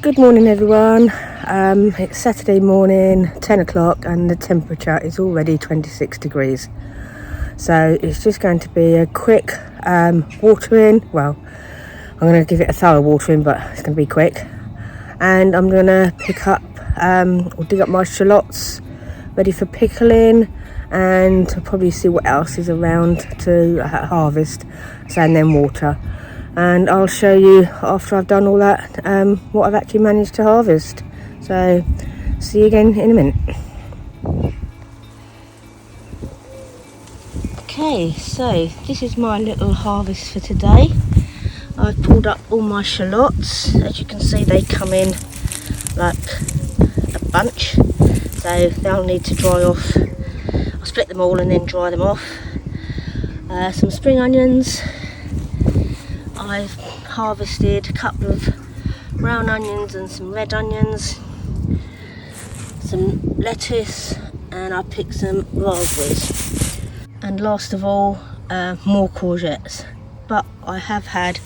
Good morning everyone. It's Saturday morning, 10 o'clock, and the temperature is already 26 degrees. So it's just going to be a quick watering. Well, I'm going to give it a thorough watering, but it's going to be quick. And I'm going to pick up or dig up my shallots ready for pickling, and probably see what else is around to harvest, and then water. And I'll show you after I've done all that what I've actually managed to harvest. So see you again in a minute. Okay, so this is my little harvest for today. I've pulled up all my shallots. As you can see, they come in like a bunch, so they'll need to dry off. I'll split them all and then dry them off. Some spring onions. I've harvested a couple of brown onions and some red onions, some lettuce, and I picked some raspberries. And last of all, more courgettes. But I have had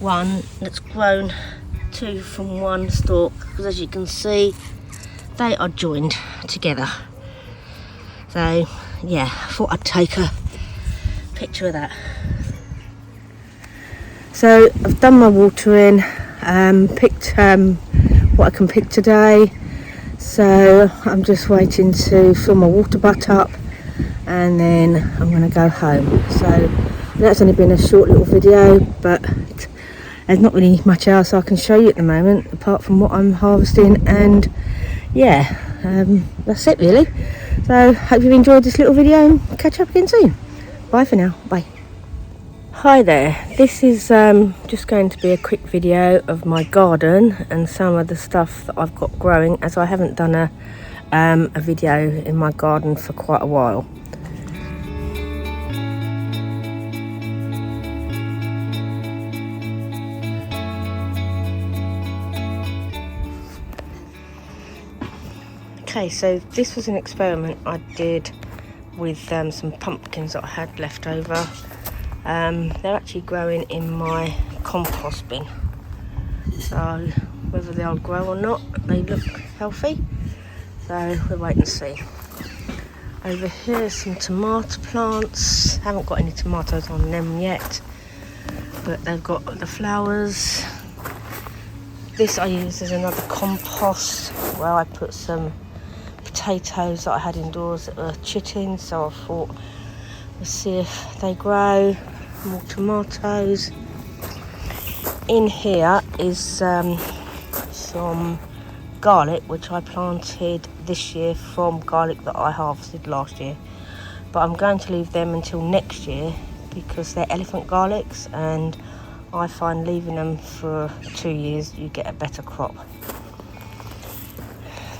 one that's grown two from one stalk, because as you can see, they are joined together. So yeah, I thought I'd take a picture of that. So I've done my watering, picked what I can pick today. So I'm just waiting to fill my water butt up, and then I'm going to go home. So that's only been a short little video, but there's not really much else I can show you at the moment apart from what I'm harvesting. And yeah, that's it really. So hope you've enjoyed this little video, and catch up again soon. Bye for now. Bye. Hi there, this is just going to be a quick video of my garden and some of the stuff that I've got growing, as I haven't done a video in my garden for quite a while. Okay, so this was an experiment I did with some pumpkins that I had left over. They're actually growing in my compost bin, so whether they'll grow or not, they look healthy, so we'll wait and see. Over here is some tomato plants. Haven't got any tomatoes on them yet, but they've got the flowers. This I use as another compost, where I put some potatoes that I had indoors that were chitting, so I thought let's see if they grow. More tomatoes. In here is some garlic, which I planted this year from garlic that I harvested last year, but I'm going to leave them until next year because they're elephant garlics, and I find leaving them for 2 years you get a better crop.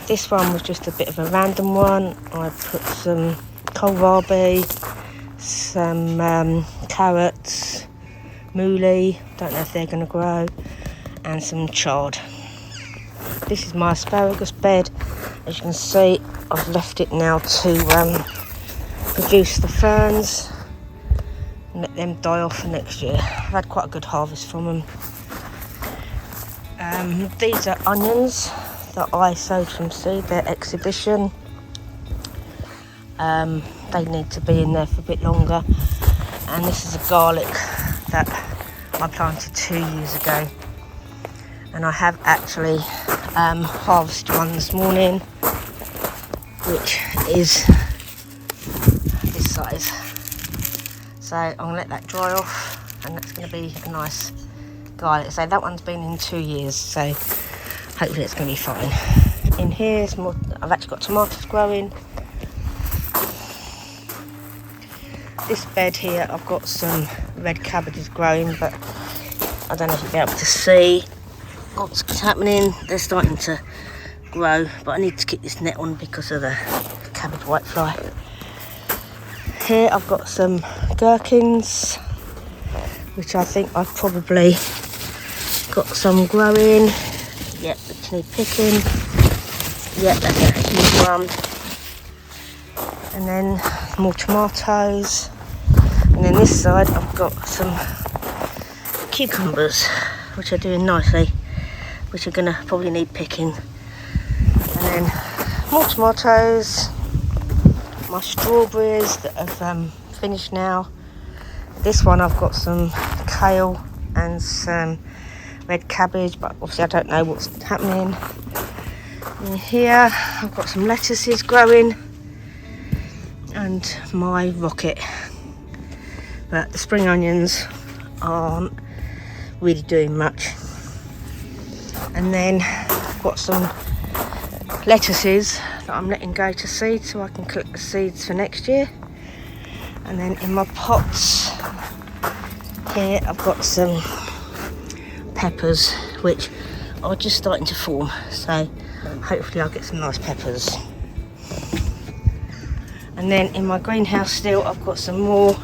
This one was just a bit of a random one. I put some kohlrabi, some carrots, mooli, don't know if they're going to grow, and some chard. This is my asparagus bed. As you can see, I've left it now to produce the ferns and let them die off for next year. I've had quite a good harvest from them. These are onions that I sowed from seed. They're exhibition. They need to be in there for a bit longer. And this is a garlic that I planted 2 years ago, and I have actually harvested one this morning, which is this size. So I'm going to let that dry off, and that's going to be a nice garlic. So that one's been in 2 years, so hopefully it's going to be fine. In here is more, I've actually got tomatoes growing. This bed here, I've got some red cabbages growing, but I don't know if you'll be able to see what's happening. They're starting to grow, but I need to keep this net on because of the cabbage whitefly. Here I've got some gherkins, which I think I've probably got some growing. Yep, which need picking. Yep, that's actually one. And then more tomatoes. And then this side I've got some cucumbers, which are doing nicely. which are gonna probably need picking. And then more tomatoes, my strawberries that have finished now. This one I've got some kale and some red cabbage, but obviously I don't know what's happening. In here I've got some lettuces growing and my rocket, but the spring onions aren't really doing much. And then I've got some lettuces that I'm letting go to seed so I can collect the seeds for next year. And then in my pots here I've got some peppers which are just starting to form, so hopefully I'll get some nice peppers. And then in my greenhouse still I've got some more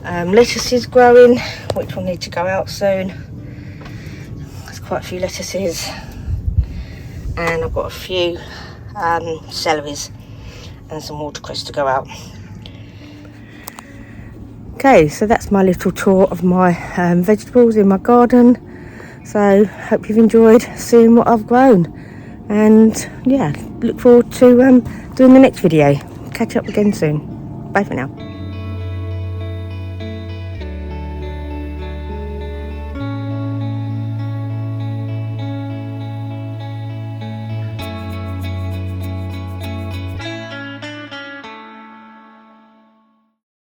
lettuces growing, which will need to go out soon. There's quite a few lettuces, and I've got a few celeries and some watercress to go out. Okay, so that's my little tour of my vegetables in my garden. So hope you've enjoyed seeing what I've grown, and yeah, look forward to doing the next video. Catch up again soon. Bye for now.